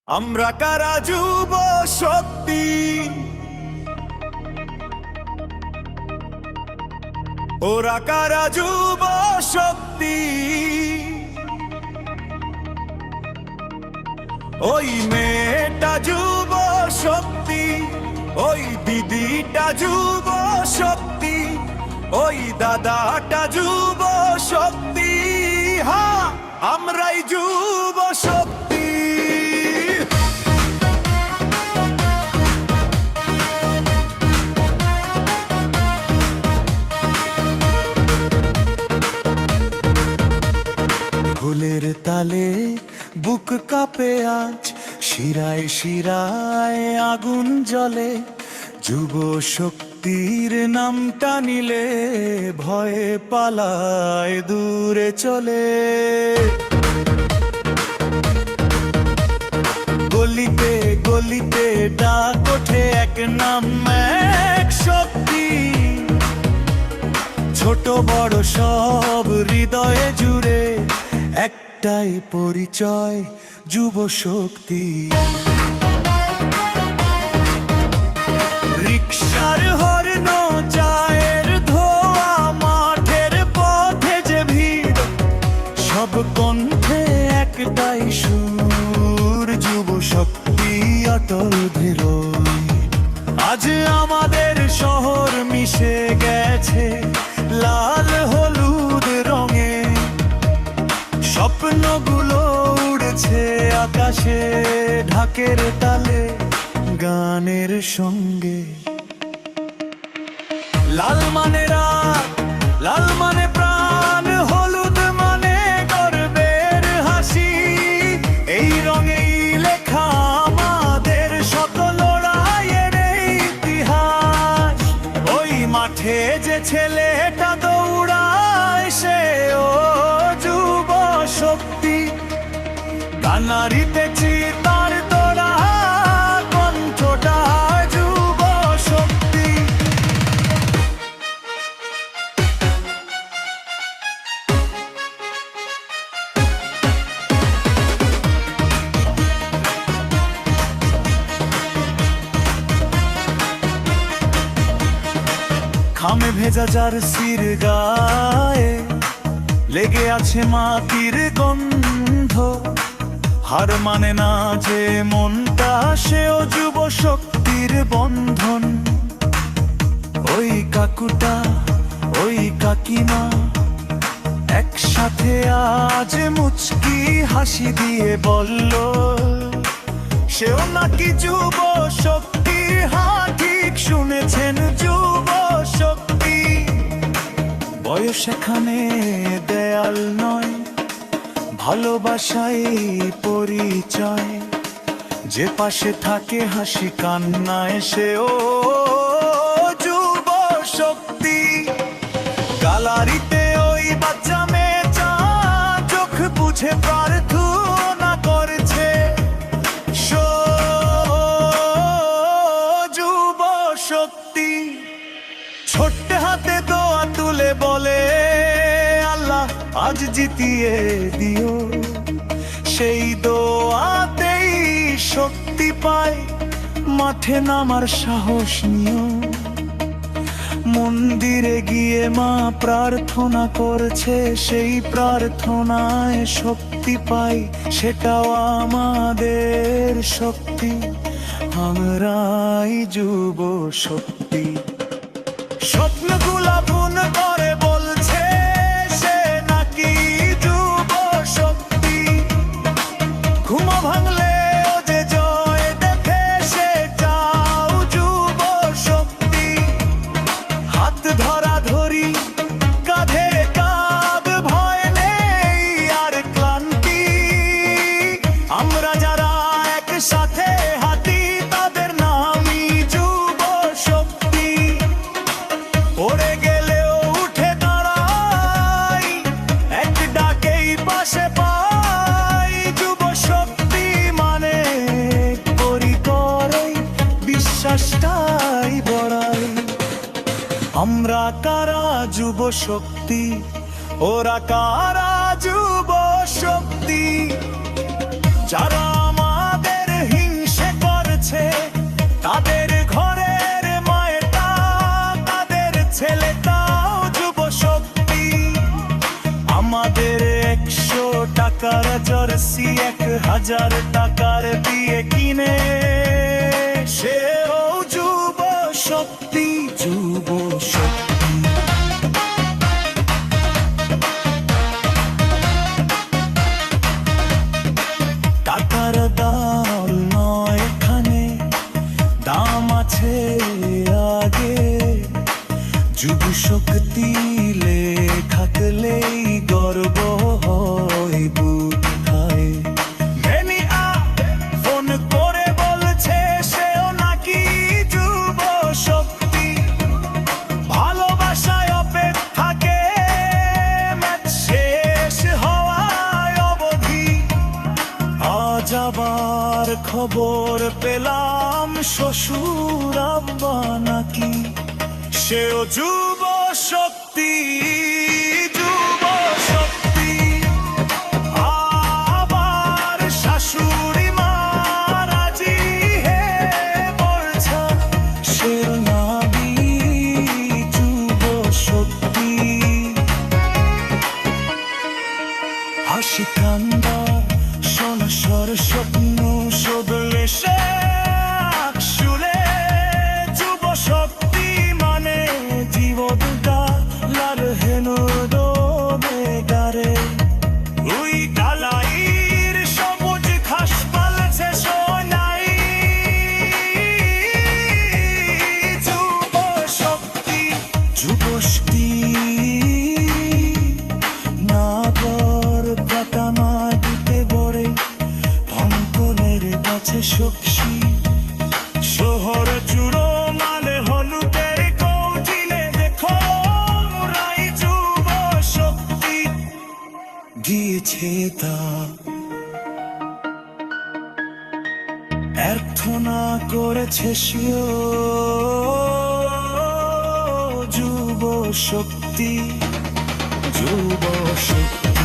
আমরা কারা যুব শক্তি, ওরা কারা যুব শক্তি। ওই মেয়েটা যুব শক্তি, ওই দিদিটা যুব শক্তি, ওই দাদাটা যুব শক্তি। হ্যাঁ, আমরাই যুব শক্তি। ফুলের তালে বুক কাঁপে আজ, শিরায় শিরায় আগুন জ্বলে। যুব শক্তির নামটা নিলে ভয়ে পালায় দূরে চলে। গলিতে গলিতে ডাক ওঠে এক নাম, এক শক্তি। ছোট বড় সব হৃদয়ে জুড়ে একটাই পরিচয়, যুব শক্তি। রিকশার হর্ন, চায়ের ধোয়া, মাঠের পথে যে ভিড়, সব কণ্ঠে একটাই সুর, যুব শক্তি অটল দৃঢ়। আজ আমাদের শহর মিশে গেছে লাল হলুদ রঙে, স্বপ্নগুলো উড়ছে আকাশে ঢাকের তালে, গানের সঙ্গে। লাল মানে রাত, লাল মানে প্রাণ, হলুদ মানে গর্বের হাসি। এই রঙেই লেখা আমাদের শত লড়াইয়ের ইতিহাস। ওই মাঠে যে ছেলেটা দৌড়ায়, সে ও যুব শক্তি। কানারিতে চিতার তোড়া, কণ্ঠটা যুব শক্তি। খামে ভেজা জার্সির গায়ে লেগে আছে মাটির গন্ধ। হার মানে না যে মনটা, সেও যুব শক্তির বন্ধন। ওই কাকুটা, ওই কাকিমা একসাথে আজ মুচকি হাসি দিয়ে বলল, সেও নাকি যুব শক্তি। হ্যাঁ, ঠিক শুনেছেন, যুব শক্তি। বয়স এখানে দেয়াল নয়, ভালোবাসাই পরিচয়। যে পাশে থাকে হাসি কান্নায়, সেও যুব শক্তি। গ্যালারিতে ওই বাচ্চা মেয়েটা চোখ বুঝে প্রার্থনা করছে, যুব শক্তি। ছোট্ট হাতে দোয়া তুলে বলে, আল্লাহ আজ জিতিয়ে দিও। সেই দোয়াতেই শক্তি পায়, মাঠে নামার সাহস নিও। মন্দিরে গিয়ে মা প্রার্থনা করছে, সেই প্রার্থনায় শক্তি পাই, সেটাও আমাদের শক্তি। আমরাই যুব শক্তি। স্বপ্নগুলা বুন করে বলছে, সে নাকি যুব শক্তি। ঘুম ভাঙলে ও যে জয় দেখে, সে যাও যুব শক্তি। হাত ধরা ধরি, কাঁধে কাঁধ, ভয় নেই আর ক্লান্তি। আমরা যারা একসাথে হাঁটি, তাদের নামই যুব শক্তি। পড়ে গেলেও উঠে দাঁড়াই, এক ডাকেই পাশে পাই। যুব শক্তি মানে করি করে বিশ্বাসটাই বড়াই। আমরা কারা যুব শক্তি, ওরা কারা যুব শক্তি। যারা আমাদের টাকার জার্সি 1000 টাকার দিয়ে কিনে সেও যুব শক্তি, যুব শক্তি। টাকার দাম নয় এখানে, দাম আছে আগে। যুব শক্তি থাকলেই গর্ব হয় বুধায়। ভেনিয়া ফোন করে বলছে সেও নাকি যুব শক্তি। ভালোবাসায় অপেক্ষাকে ম্যাচ শেষ হওয়ায় অবধি। আজ আবার খবর পেলাম শ্বশুর আব্বা নাকি সেও যুব শক্তি, যুব শক্তি। আবার শাশুড়ি মা রাজি হে বলছে সেও নাকি যুব শক্তি। হাসি কান্দা সংসার স্বপ্ন শোধলে সে শুলে যুব শক্তি মানে জীবনটা লাল হেন ডোবে গারে। ওই ডালাইর সবুজ ঘাস পালছে সোনাই যুব শক্তি, যুব শক্তি। নাগর পাতা মাটিতে গড়ে ভঙ্কলের কাছে সখী। শহর চূড়ো মালে হলুদের কৌটিলে দেখো রাই যুব শক্তি দিয়েছে তা। প্রার্থনা করেছে সেও যুব শক্তি, যুব শক্তি।